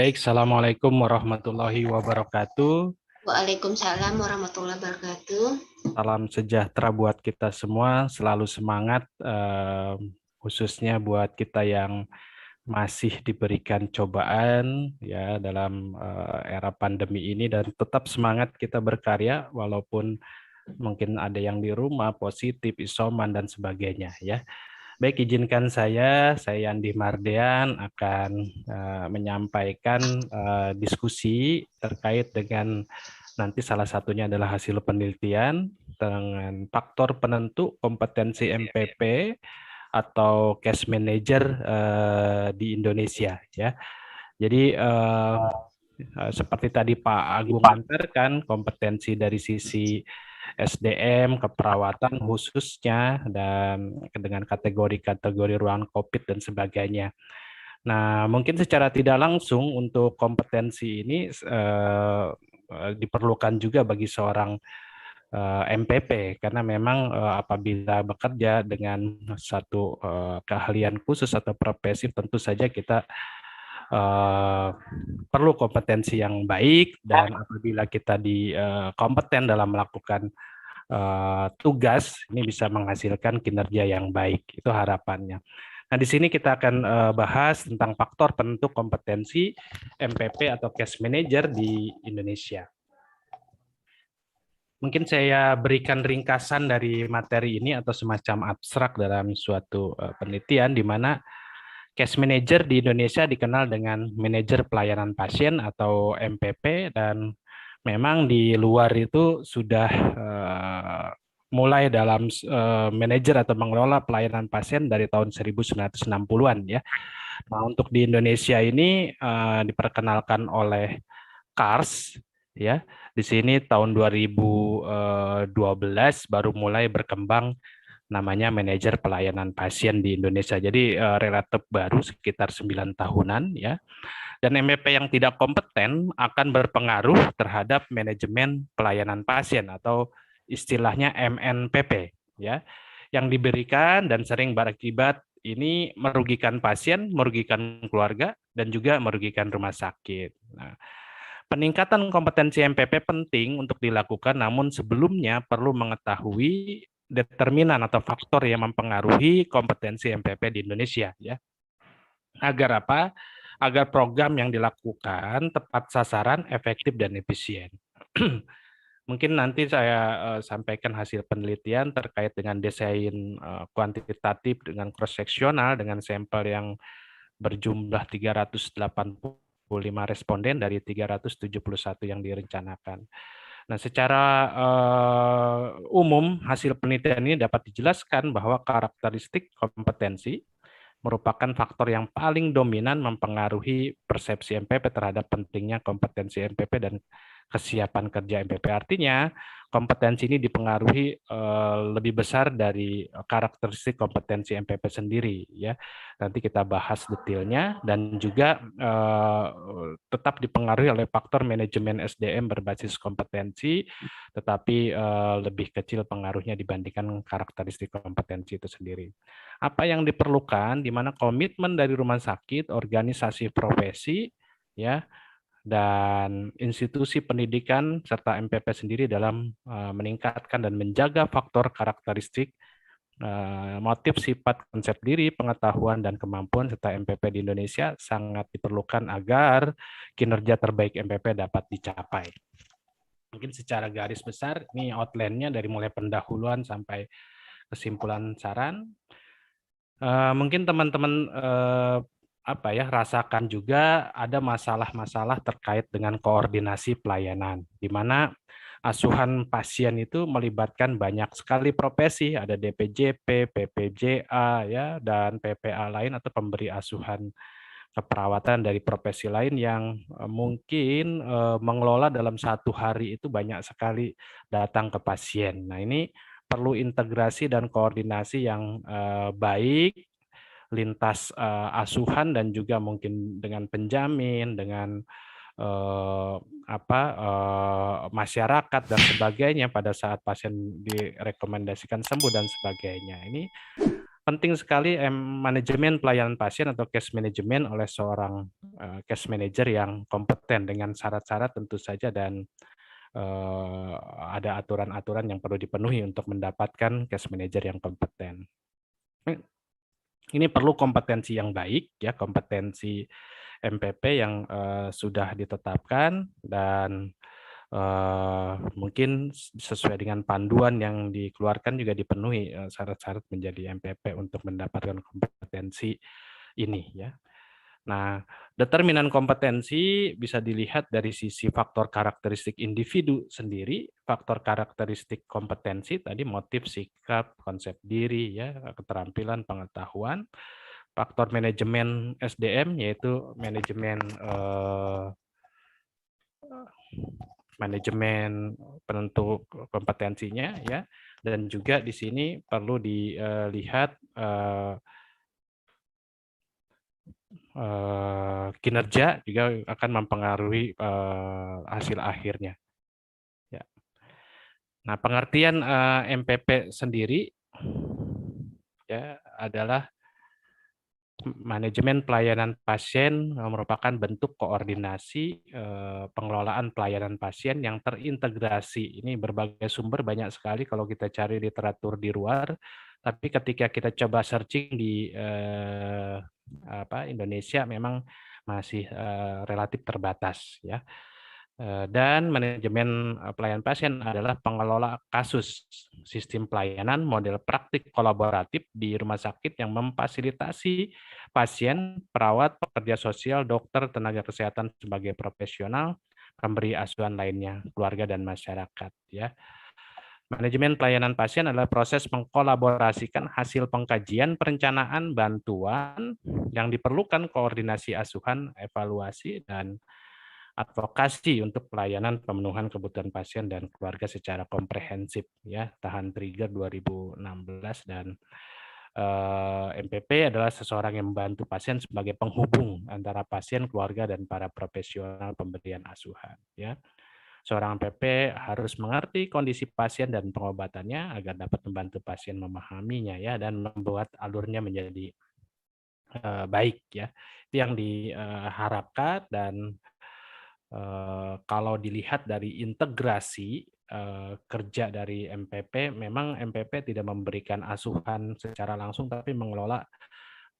Baik, Assalamualaikum warahmatullahi wabarakatuh. Waalaikumsalam warahmatullahi wabarakatuh. Salam sejahtera buat kita semua, selalu semangat, khususnya buat kita yang masih diberikan cobaan ya dalam era pandemi ini dan tetap semangat kita berkarya walaupun mungkin ada yang di rumah positif, isoman dan sebagainya ya. Baik, izinkan saya Andi Mardian akan menyampaikan diskusi terkait dengan nanti salah satunya adalah hasil penelitian dengan faktor penentu kompetensi MPP atau case manager di Indonesia ya. Jadi seperti tadi Pak Agung antarkan kompetensi dari sisi SDM, keperawatan khususnya, dan dengan kategori-kategori ruang COVID dan sebagainya. Nah, mungkin secara tidak langsung untuk kompetensi ini diperlukan juga bagi seorang MPP karena memang apabila bekerja dengan satu keahlian khusus atau profesi tentu saja kita eh, perlu kompetensi yang baik dan apabila kita kompeten dalam melakukan tugas ini bisa menghasilkan kinerja yang baik. Itu harapannya. Nah, di sini kita akan bahas tentang faktor penentu kompetensi MPP atau Case Manager di Indonesia. Mungkin saya berikan ringkasan dari materi ini atau semacam abstrak dalam suatu penelitian di mana case manager di Indonesia dikenal dengan manajer pelayanan pasien atau MPP dan memang di luar itu sudah mulai dalam manajer atau mengelola pelayanan pasien dari tahun 1960-an ya. Nah, untuk di Indonesia ini diperkenalkan oleh KARS ya. Di sini tahun 2012 baru mulai berkembang namanya manajer pelayanan pasien di Indonesia. Jadi relatif baru sekitar 9 tahunan ya. Dan MPP yang tidak kompeten akan berpengaruh terhadap manajemen pelayanan pasien atau istilahnya MNPP ya. Yang diberikan dan sering berakibat ini merugikan pasien, merugikan keluarga dan juga merugikan rumah sakit. Nah, peningkatan kompetensi MPP penting untuk dilakukan, namun sebelumnya perlu mengetahui determinan atau faktor yang mempengaruhi kompetensi MPP di Indonesia ya. Agar apa? Agar program yang dilakukan tepat sasaran, efektif dan efisien. Mungkin nanti saya sampaikan hasil penelitian terkait dengan desain kuantitatif dengan cross seksional dengan sampel yang berjumlah 385 responden dari 371 yang direncanakan. Nah, secara umum hasil penelitian ini dapat dijelaskan bahwa karakteristik kompetensi merupakan faktor yang paling dominan mempengaruhi persepsi MPP terhadap pentingnya kompetensi MPP dan kesiapan kerja MPP. Artinya, kompetensi ini dipengaruhi lebih besar dari karakteristik kompetensi MPP sendiri ya. Nanti kita bahas detailnya dan juga tetap dipengaruhi oleh faktor manajemen SDM berbasis kompetensi, tetapi lebih kecil pengaruhnya dibandingkan karakteristik kompetensi itu sendiri. Apa yang diperlukan, di mana komitmen dari rumah sakit, organisasi profesi, ya, dan institusi pendidikan serta MPP sendiri dalam meningkatkan dan menjaga faktor karakteristik motif sifat konsep diri, pengetahuan dan kemampuan serta MPP di Indonesia sangat diperlukan agar kinerja terbaik MPP dapat dicapai. Mungkin secara garis besar ini outline-nya dari mulai pendahuluan sampai kesimpulan saran. Mungkin teman-teman apa ya rasakan juga ada masalah-masalah terkait dengan koordinasi pelayanan, di mana asuhan pasien itu melibatkan banyak sekali profesi, ada DPJP, PPJA ya dan PPA lain atau pemberi asuhan keperawatan dari profesi lain yang mungkin mengelola dalam satu hari itu banyak sekali datang ke pasien. Nah, ini perlu integrasi dan koordinasi yang baik lintas asuhan dan juga mungkin dengan penjamin, dengan masyarakat dan sebagainya pada saat pasien direkomendasikan sembuh dan sebagainya. Ini penting sekali manajemen pelayanan pasien atau case management oleh seorang case manager yang kompeten dengan syarat-syarat tentu saja, dan ada aturan-aturan yang perlu dipenuhi untuk mendapatkan case manager yang kompeten. Ini perlu kompetensi yang baik, ya, kompetensi MPP yang sudah ditetapkan dan mungkin sesuai dengan panduan yang dikeluarkan juga dipenuhi syarat-syarat menjadi MPP untuk mendapatkan kompetensi ini, ya. Nah, determinan kompetensi bisa dilihat dari sisi faktor karakteristik individu sendiri, faktor karakteristik kompetensi tadi motif, sikap, konsep diri, ya, keterampilan, pengetahuan, faktor manajemen SDM yaitu manajemen penentu kompetensinya, ya, dan juga di sini perlu dilihat kinerja juga akan mempengaruhi hasil akhirnya. Ya. Nah, pengertian MPP sendiri, ya, adalah manajemen pelayanan pasien merupakan bentuk koordinasi pengelolaan pelayanan pasien yang terintegrasi. Ini berbagai sumber banyak sekali kalau kita cari literatur di luar, tapi ketika kita coba searching di Indonesia memang masih relatif terbatas, ya. Dan manajemen pelayanan pasien adalah pengelola kasus, sistem pelayanan, model praktik kolaboratif di rumah sakit yang memfasilitasi pasien, perawat, pekerja sosial, dokter, tenaga kesehatan sebagai profesional, pemberi asuhan lainnya, keluarga dan masyarakat, ya. Manajemen pelayanan pasien adalah proses mengkolaborasikan hasil pengkajian, perencanaan, bantuan yang diperlukan koordinasi asuhan, evaluasi, dan advokasi untuk pelayanan pemenuhan kebutuhan pasien dan keluarga secara komprehensif, ya. Tahan Trigger 2016, dan MPP adalah seseorang yang membantu pasien sebagai penghubung antara pasien, keluarga, dan para profesional pemberian asuhan, ya. Seorang MPP harus mengerti kondisi pasien dan pengobatannya agar dapat membantu pasien memahaminya, ya, dan membuat alurnya menjadi baik, ya. Itu yang diharapkan. Dan kalau dilihat dari integrasi kerja dari MPP, memang MPP tidak memberikan asuhan secara langsung, tapi mengelola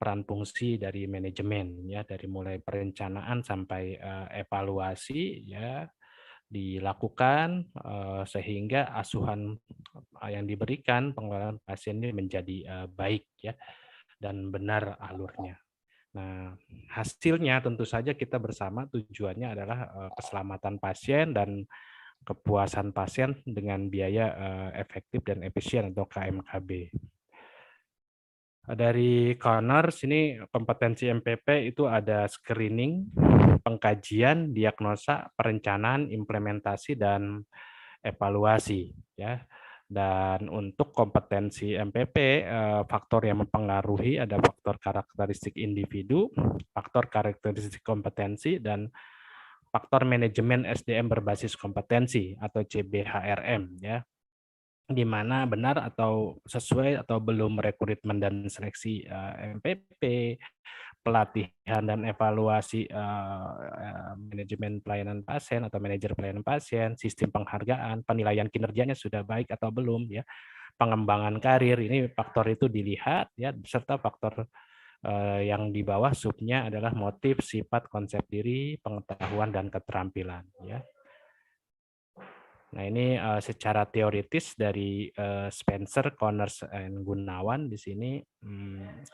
peran fungsi dari manajemen, ya, dari mulai perencanaan sampai evaluasi, ya, dilakukan sehingga asuhan yang diberikan pengelolaan pasien ini menjadi baik, ya, dan benar alurnya. Nah, hasilnya tentu saja kita bersama tujuannya adalah keselamatan pasien dan kepuasan pasien dengan biaya efektif dan efisien atau KMKB. Dari Connors ini kompetensi MPP itu ada screening, pengkajian, diagnosa, perencanaan, implementasi, dan evaluasi, ya. Dan untuk kompetensi MPP, faktor yang mempengaruhi ada faktor karakteristik individu, faktor karakteristik kompetensi, dan faktor manajemen SDM berbasis kompetensi atau CBHRM, ya. Di mana benar atau sesuai atau belum rekrutmen dan seleksi MPP, pelatihan dan evaluasi manajemen pelayanan pasien atau manajer pelayanan pasien, sistem penghargaan, penilaian kinerjanya sudah baik atau belum, ya, pengembangan karir, ini faktor itu dilihat, ya, serta faktor yang di bawah subnya adalah motif, sifat, konsep diri, pengetahuan, dan keterampilan, ya. Nah, ini secara teoritis dari Spencer, Connors, and Gunawan di sini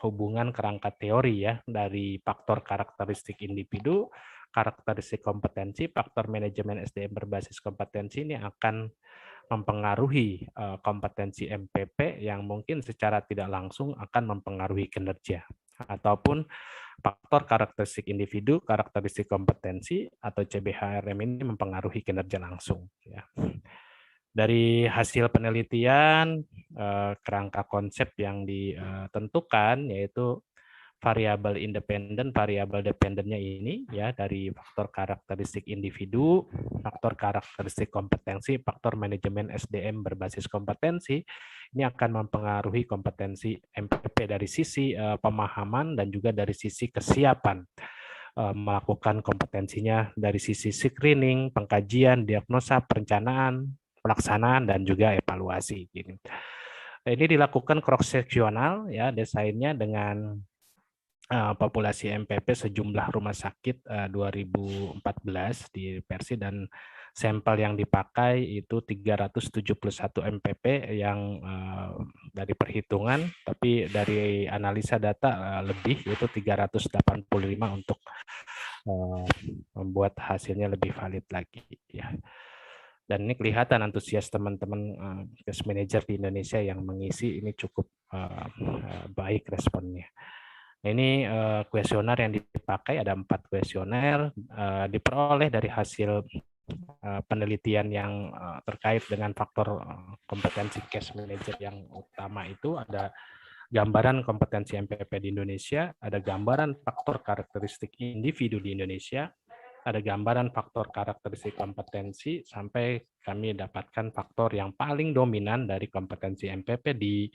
hubungan kerangka teori, ya, dari faktor karakteristik individu, karakteristik kompetensi, faktor manajemen SDM berbasis kompetensi ini akan mempengaruhi kompetensi MPP yang mungkin secara tidak langsung akan mempengaruhi kinerja, ataupun faktor karakteristik individu, karakteristik kompetensi atau CBHRM ini mempengaruhi kinerja langsung, ya. Dari hasil penelitian, kerangka konsep yang ditentukan yaitu variabel independen, variabel dependennya ini ya dari faktor karakteristik individu, faktor karakteristik kompetensi, faktor manajemen SDM berbasis kompetensi ini akan mempengaruhi kompetensi MPP dari sisi pemahaman dan juga dari sisi kesiapan melakukan kompetensinya dari sisi screening, pengkajian, diagnosa, perencanaan, pelaksanaan dan juga evaluasi. Ini dilakukan cross seksional ya desainnya dengan populasi MPP sejumlah rumah sakit 2014 di Persi dan sampel yang dipakai itu 371 MPP yang dari perhitungan, tapi dari analisa data lebih yaitu 385 untuk membuat hasilnya lebih valid lagi ya. Dan ini kelihatan antusias teman-teman case manager di Indonesia yang mengisi ini cukup baik responnya. Ini kuesioner yang dipakai ada 4 kuesioner diperoleh dari hasil penelitian yang terkait dengan faktor kompetensi case manager yang utama itu ada gambaran kompetensi MPP di Indonesia, ada gambaran faktor karakteristik individu di Indonesia, ada gambaran faktor karakteristik kompetensi, sampai kami dapatkan faktor yang paling dominan dari kompetensi MPP di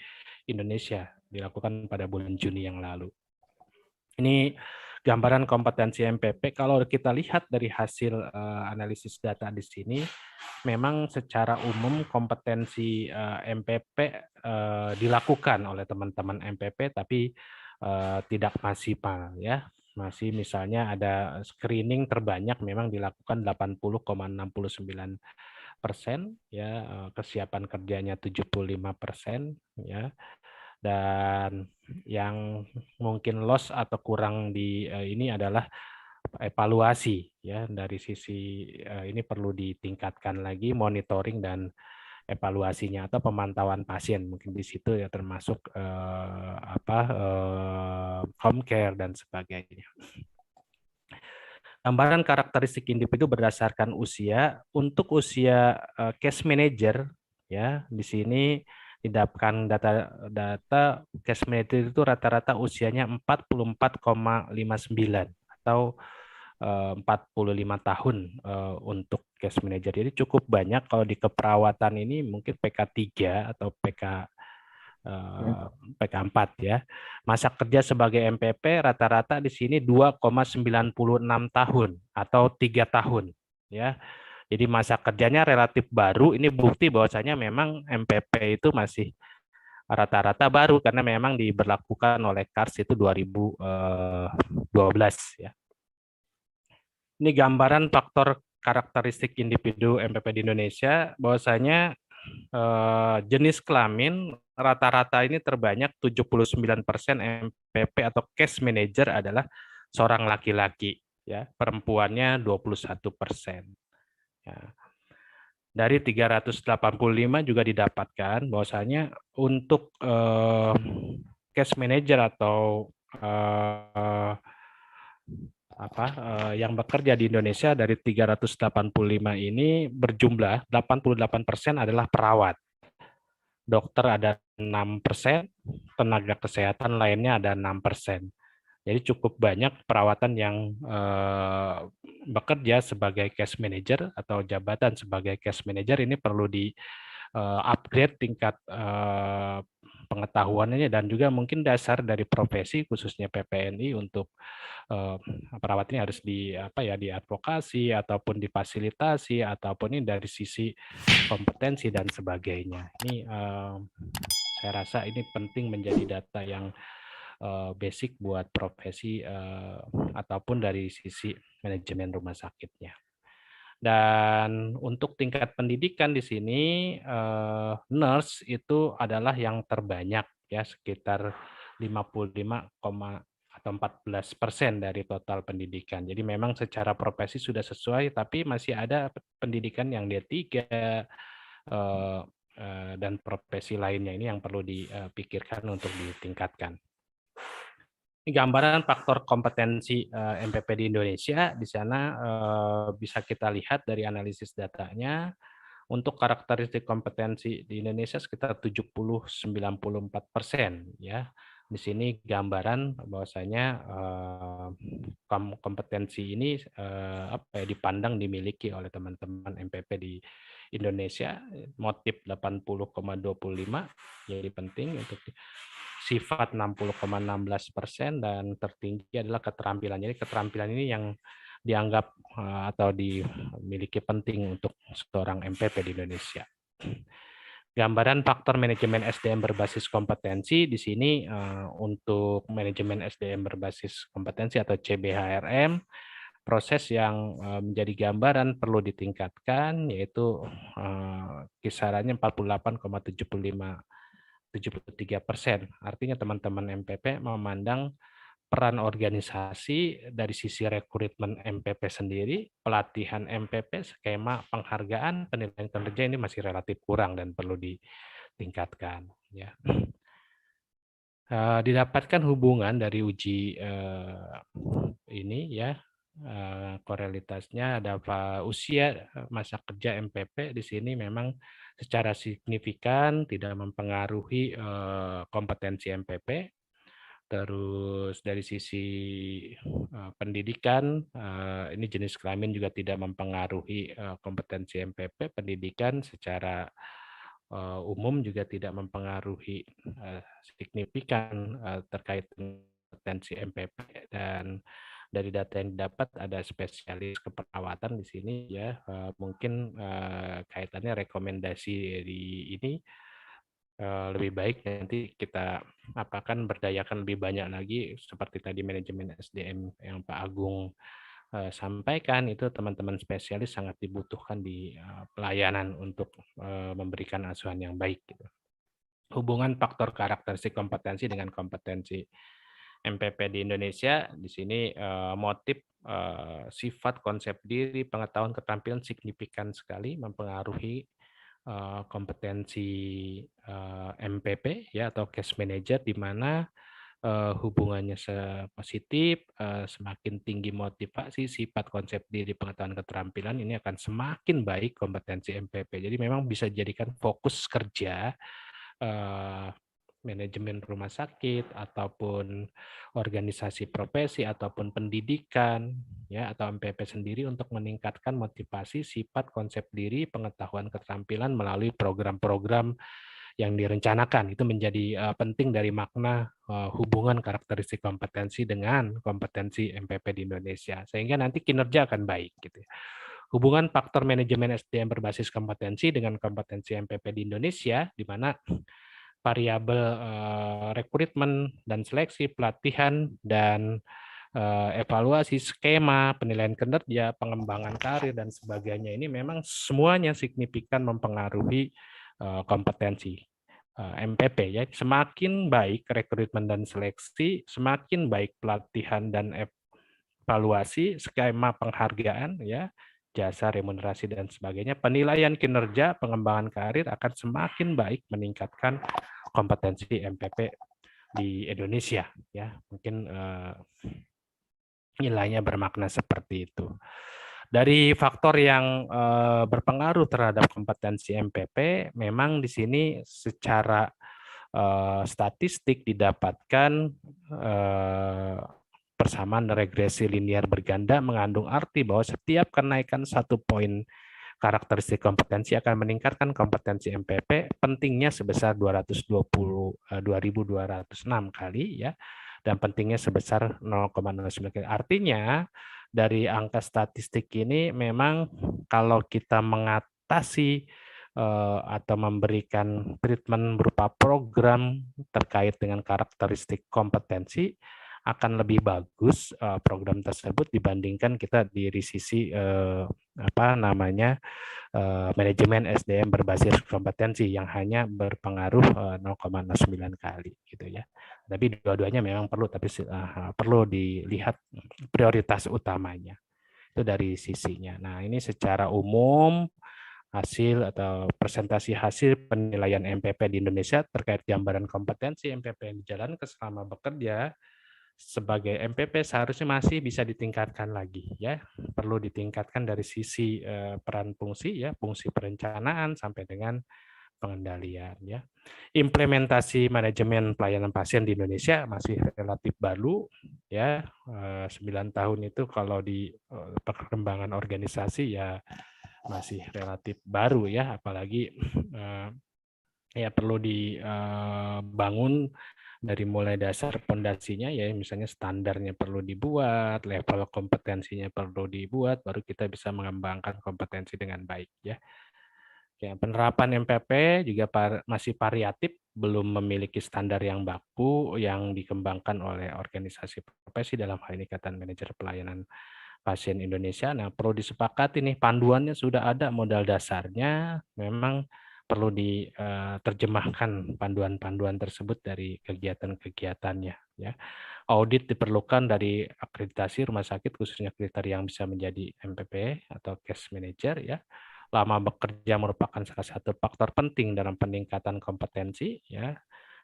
Indonesia dilakukan pada bulan Juni yang lalu. Ini gambaran kompetensi MPP. Kalau kita lihat dari hasil analisis data di sini, memang secara umum kompetensi MPP dilakukan oleh teman-teman MPP, tapi tidak maksimal ya. Masih misalnya ada screening terbanyak memang dilakukan 80,69% ya, kesiapan kerjanya 75% ya. Dan yang mungkin loss atau kurang di ini adalah evaluasi ya, dari sisi ini perlu ditingkatkan lagi monitoring dan evaluasinya atau pemantauan pasien mungkin di situ ya, termasuk home care dan sebagainya. Gambaran karakteristik individu berdasarkan usia. Untuk usia case manager ya, di sini didapatkan data case manager itu rata-rata usianya 44,59 atau 45 tahun untuk case manager. Jadi cukup banyak. Kalau di keperawatan ini mungkin PK3 atau PK4 ya. Masa kerja sebagai MPP rata-rata di sini 2,96 tahun atau 3 tahun ya. Jadi masa kerjanya relatif baru. Ini bukti bahwasanya memang MPP itu masih rata-rata baru karena memang diberlakukan oleh KARS itu 2012 ya. Ini gambaran faktor karakteristik individu MPP di Indonesia, bahwasanya jenis kelamin rata-rata ini terbanyak 79% MPP atau case manager adalah seorang laki-laki ya, perempuannya 21%. Ya. Dari 385 juga didapatkan bahwasanya untuk case manager atau yang bekerja di Indonesia dari 385 ini berjumlah 88% adalah perawat. Dokter ada 6%, tenaga kesehatan lainnya ada 6%. Jadi cukup banyak perawatan yang bekerja sebagai case manager atau jabatan sebagai case manager ini perlu di upgrade tingkat pengetahuannya dan juga mungkin dasar dari profesi khususnya PPNI untuk perawat ini harus diadvokasi ataupun difasilitasi ataupun ini dari sisi kompetensi dan sebagainya. Ini saya rasa ini penting menjadi data yang basic buat profesi ataupun dari sisi manajemen rumah sakitnya. Dan untuk tingkat pendidikan di sini nurse itu adalah yang terbanyak ya, sekitar 55, atau 14% dari total pendidikan. Jadi memang secara profesi sudah sesuai, tapi masih ada pendidikan yang D3 dan profesi lainnya ini yang perlu dipikirkan untuk ditingkatkan. Ini gambaran faktor kompetensi MPP di Indonesia. Di sana bisa kita lihat dari analisis datanya, untuk karakteristik kompetensi di Indonesia sekitar 70-94% ya. Di sini gambaran bahwasanya kompetensi ini dipandang dimiliki oleh teman-teman MPP di Indonesia. Motif 80,25 jadi penting, untuk sifat 60,16%, dan tertinggi adalah keterampilan. Jadi keterampilan ini yang dianggap atau dimiliki penting untuk seorang MPP di Indonesia. Gambaran faktor manajemen SDM berbasis kompetensi di sini untuk manajemen SDM berbasis kompetensi atau CBHRM, proses yang menjadi gambaran perlu ditingkatkan, yaitu kisarannya 48,73%. Artinya teman-teman MPP memandang peran organisasi dari sisi rekrutmen MPP sendiri, pelatihan MPP, skema penghargaan, penilaian kinerja ini masih relatif kurang dan perlu ditingkatkan. Ya. Didapatkan hubungan dari uji ini ya, korelitasnya ada usia masa kerja MPP di sini memang secara signifikan tidak mempengaruhi kompetensi MPP. Terus dari sisi pendidikan, ini jenis kelamin juga tidak mempengaruhi kompetensi MPP. Pendidikan secara umum juga tidak mempengaruhi signifikan terkait kompetensi MPP. Dan dari data yang didapat ada spesialis keperawatan di sini ya, mungkin kaitannya rekomendasi di ini lebih baik nanti kita akan berdayakan lebih banyak lagi seperti tadi manajemen SDM yang Pak Agung sampaikan. Itu teman-teman spesialis sangat dibutuhkan di pelayanan untuk memberikan asuhan yang baik gitu. Hubungan faktor karakteristik kompetensi dengan kompetensi MPP di Indonesia di sini motif sifat konsep diri pengetahuan keterampilan signifikan sekali mempengaruhi kompetensi MPP ya atau case manager, di mana hubungannya positif, semakin tinggi motivasi, sifat konsep diri, pengetahuan keterampilan, ini akan semakin baik kompetensi MPP. Jadi memang bisa dijadikan fokus kerja manajemen rumah sakit ataupun organisasi profesi ataupun pendidikan ya atau MPP sendiri untuk meningkatkan motivasi, sifat, konsep diri, pengetahuan keterampilan melalui program-program yang direncanakan. Itu menjadi penting dari makna hubungan karakteristik kompetensi dengan kompetensi MPP di Indonesia, sehingga nanti kinerja akan baik gitu. Hubungan faktor manajemen SDM berbasis kompetensi dengan kompetensi MPP di Indonesia, di mana variabel rekrutmen dan seleksi, pelatihan, dan evaluasi, skema, penilaian kinerja, pengembangan karir, dan sebagainya ini memang semuanya signifikan mempengaruhi kompetensi MPP ya. Semakin baik rekrutmen dan seleksi, semakin baik pelatihan dan evaluasi, skema penghargaan ya, jasa remunerasi dan sebagainya, penilaian kinerja, pengembangan karir akan semakin baik meningkatkan kompetensi MPP di Indonesia ya. Mungkin nilainya bermakna seperti itu. Dari faktor yang berpengaruh terhadap kompetensi MPP, memang di sini secara statistik didapatkan persamaan regresi linear berganda mengandung arti bahwa setiap kenaikan 1 poin karakteristik kompetensi akan meningkatkan kompetensi MPP pentingnya sebesar 226 kali ya, dan pentingnya sebesar 0,09 kali. Artinya dari angka statistik ini memang kalau kita mengatasi atau memberikan treatment berupa program terkait dengan karakteristik kompetensi, akan lebih bagus program tersebut dibandingkan kita dari sisi manajemen SDM berbasis kompetensi yang hanya berpengaruh 0,09 kali gitu ya. Tapi dua-duanya memang perlu, tapi perlu dilihat prioritas utamanya. Itu dari sisinya. Nah, ini secara umum hasil atau presentasi hasil penilaian MPP di Indonesia terkait gambaran kompetensi MPP yang dijalankan selama bekerja sebagai MPP seharusnya masih bisa ditingkatkan lagi ya. Perlu ditingkatkan dari sisi peran fungsi ya, fungsi perencanaan sampai dengan pengendalian ya. Implementasi manajemen pelayanan pasien di Indonesia masih relatif baru ya. 9 tahun itu kalau di perkembangan organisasi ya masih relatif baru ya, apalagi ya perlu dibangun dari mulai dasar pondasinya ya, misalnya standarnya perlu dibuat, level kompetensinya perlu dibuat, baru kita bisa mengembangkan kompetensi dengan baik ya. Ya, penerapan MPP juga masih variatif, belum memiliki standar yang baku yang dikembangkan oleh organisasi profesi, dalam hal ini Ikatan Manajer Pelayanan Pasien Indonesia. Nah, perlu disepakati nih, panduannya sudah ada, modal dasarnya, memang perlu diterjemahkan panduan-panduan tersebut dari kegiatan-kegiatannya. Ya. Audit diperlukan dari akreditasi rumah sakit, khususnya kriteria yang bisa menjadi MPP atau case manager ya. Lama bekerja merupakan salah satu faktor penting dalam peningkatan kompetensi ya.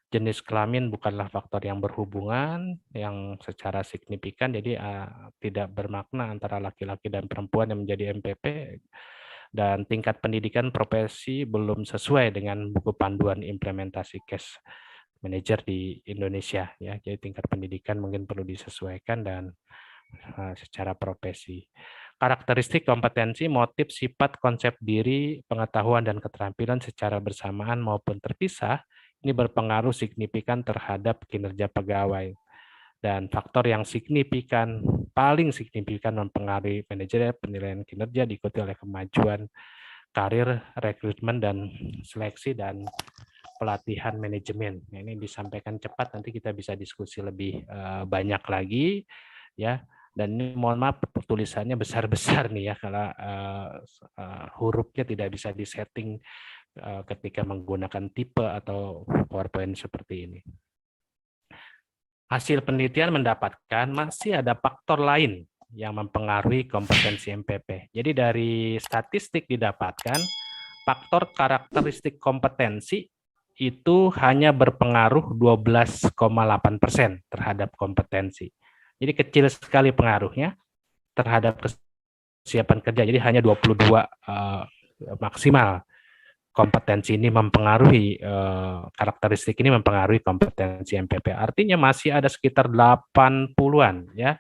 Jenis kelamin bukanlah faktor yang berhubungan yang secara signifikan, jadi tidak bermakna antara laki-laki dan perempuan yang menjadi MPP, dan tingkat pendidikan profesi belum sesuai dengan buku panduan implementasi case manager di Indonesia ya. Jadi tingkat pendidikan mungkin perlu disesuaikan dan secara profesi. Karakteristik kompetensi, motif, sifat, konsep diri, pengetahuan, dan keterampilan secara bersamaan maupun terpisah, ini berpengaruh signifikan terhadap kinerja pegawai. Dan faktor yang signifikan, paling signifikan mempengaruhi manajer penilaian kinerja diikuti oleh kemajuan karir, rekrutmen, dan seleksi, dan pelatihan manajemen. Nah, ini disampaikan cepat, nanti kita bisa diskusi lebih banyak lagi ya. Dan ini mohon maaf tulisannya besar-besar nih ya, kalau hurufnya tidak bisa disetting ketika menggunakan tipe atau PowerPoint seperti ini. Hasil penelitian mendapatkan masih ada faktor lain yang mempengaruhi kompetensi MPP. Jadi dari statistik didapatkan faktor karakteristik kompetensi itu hanya berpengaruh 12,8% terhadap kompetensi. Jadi kecil sekali pengaruhnya terhadap kesiapan kerja. Jadi hanya 22 maksimal kompetensi ini mempengaruhi, karakteristik ini mempengaruhi kompetensi MPP. Artinya masih ada sekitar 80-an ya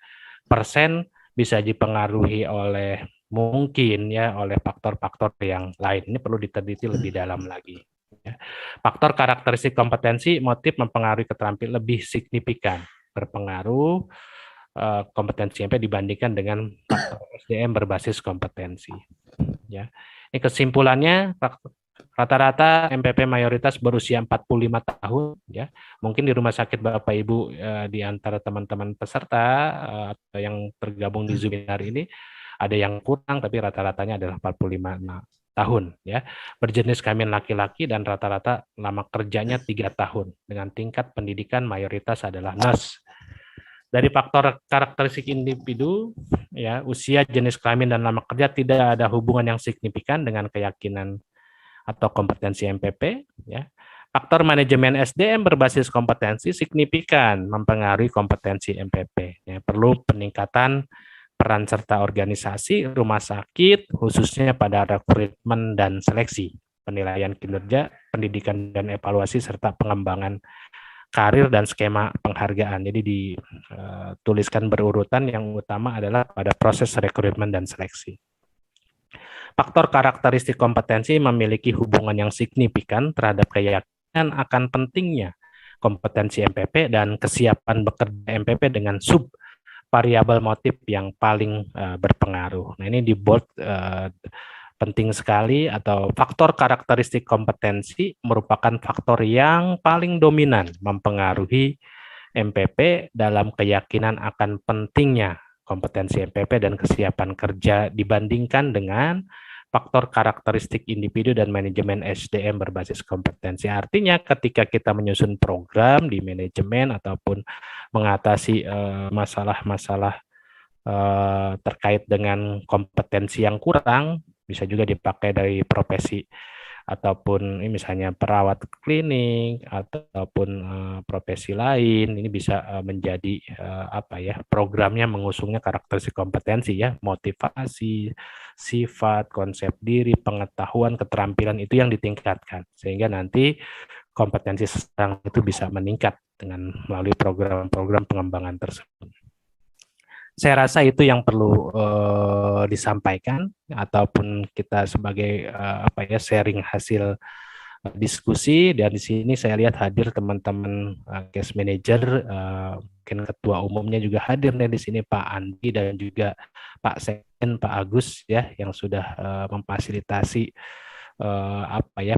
persen bisa dipengaruhi oleh mungkin ya oleh faktor-faktor yang lain. Ini perlu diteliti lebih dalam lagi. Ya. Faktor karakteristik kompetensi, motif mempengaruhi keterampilan lebih signifikan, berpengaruh kompetensi MP dibandingkan dengan faktor SDM berbasis kompetensi. Ya. Ini kesimpulannya, rata-rata MPP mayoritas berusia 45 tahun ya. Mungkin di rumah sakit Bapak Ibu di antara teman-teman peserta atau yang tergabung di Zoom hari ini ada yang kurang, tapi rata-ratanya adalah 45 tahun ya. Berjenis kelamin laki-laki dan rata-rata lama kerjanya 3 tahun dengan tingkat pendidikan mayoritas adalah nurse. Dari faktor karakteristik individu, ya, usia, jenis kelamin, dan lama kerja tidak ada hubungan yang signifikan dengan keyakinan atau kompetensi MPP. Ya. Faktor manajemen SDM berbasis kompetensi signifikan mempengaruhi kompetensi MPP. Ya, perlu peningkatan peran serta organisasi rumah sakit, khususnya pada rekrutmen dan seleksi, penilaian kinerja, pendidikan dan evaluasi, serta pengembangan karir dan skema penghargaan. Jadi dituliskan berurutan, yang utama adalah pada proses rekrutmen dan seleksi. Faktor karakteristik kompetensi memiliki hubungan yang signifikan terhadap keyakinan akan pentingnya kompetensi MPP dan kesiapan bekerja MPP dengan sub variabel motif yang paling berpengaruh. Nah, ini di bold, penting sekali, atau faktor karakteristik kompetensi merupakan faktor yang paling dominan mempengaruhi MPP dalam keyakinan akan pentingnya kompetensi MPP dan kesiapan kerja dibandingkan dengan faktor karakteristik individu dan manajemen SDM berbasis kompetensi. Artinya ketika kita menyusun program di manajemen ataupun mengatasi masalah-masalah terkait dengan kompetensi yang kurang, bisa juga dipakai dari profesi ataupun misalnya perawat klinik ataupun profesi lain, ini bisa menjadi programnya mengusungnya karakteristik kompetensi ya, motivasi, sifat, konsep diri, pengetahuan, keterampilan itu yang ditingkatkan sehingga nanti kompetensi seseorang itu bisa meningkat dengan melalui program-program pengembangan tersebut. Saya rasa itu yang perlu disampaikan ataupun kita sebagai sharing hasil diskusi. Dan di sini saya lihat hadir teman-teman case manager, mungkin ketua umumnya juga hadir nih di sini, Pak Andi dan juga Pak Sekjen, Pak Agus ya, yang sudah memfasilitasi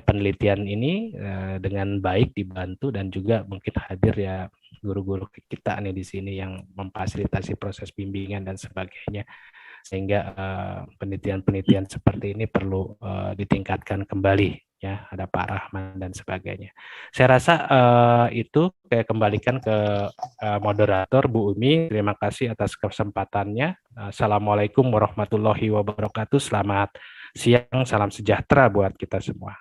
penelitian ini dengan baik, dibantu, dan juga mungkin hadir ya guru-guru kita nih di sini yang memfasilitasi proses bimbingan dan sebagainya, sehingga penelitian-penelitian seperti ini perlu ditingkatkan kembali ya. Ada Pak Rahman dan sebagainya. Saya rasa itu saya kembalikan ke moderator Bu Umi. Terima kasih atas kesempatannya. Assalamualaikum warahmatullahi wabarakatuh. Selamat siang, salam sejahtera buat kita semua.